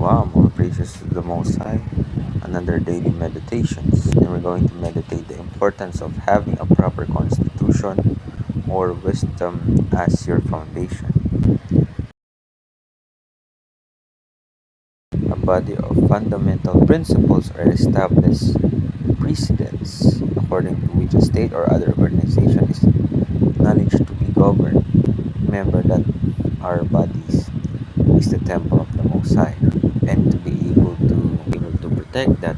Shalom, all praises to the Most High. Another daily meditations, and we're going to meditate the importance of having a proper constitution or wisdom as your foundation. A body of fundamental principles are established precedents according to which a state or other organization is acknowledged to be governed. Remember that our bodies is the temple of the Most High, and to be able to protect that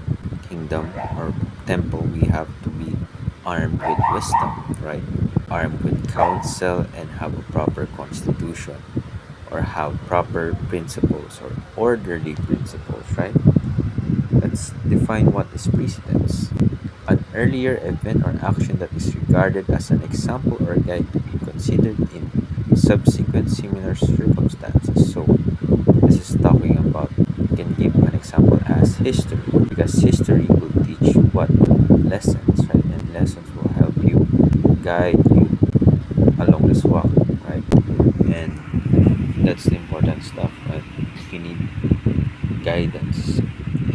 kingdom or temple, we have to be armed with wisdom, right? Armed with counsel and have a proper constitution, or have proper principles or orderly principles, right? Let's define what is precedence. An earlier event or action that is regarded as an example or guide to be considered in subsequent similar circumstances. So this is talking about, you can give an example as history, because history will teach you what lessons, right? And lessons will help you, guide you along this walk, right? And that's the important stuff, right? You need guidance.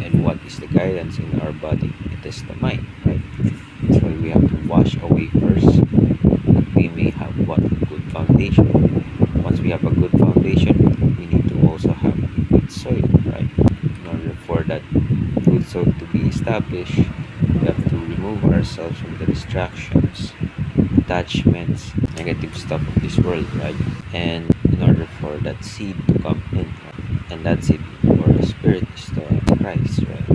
And what is the guidance in our body? It is the mind, right? That's why we have to wash away first, that we may have what? A good foundation. Once we have a good foundation, we need to also have a good soil, right? In order for that good soil to be established, we have to remove ourselves from the distractions, attachments, negative stuff of this world, right? And in order for that seed to come in, right? And that seed or the spirit is the Christ, right?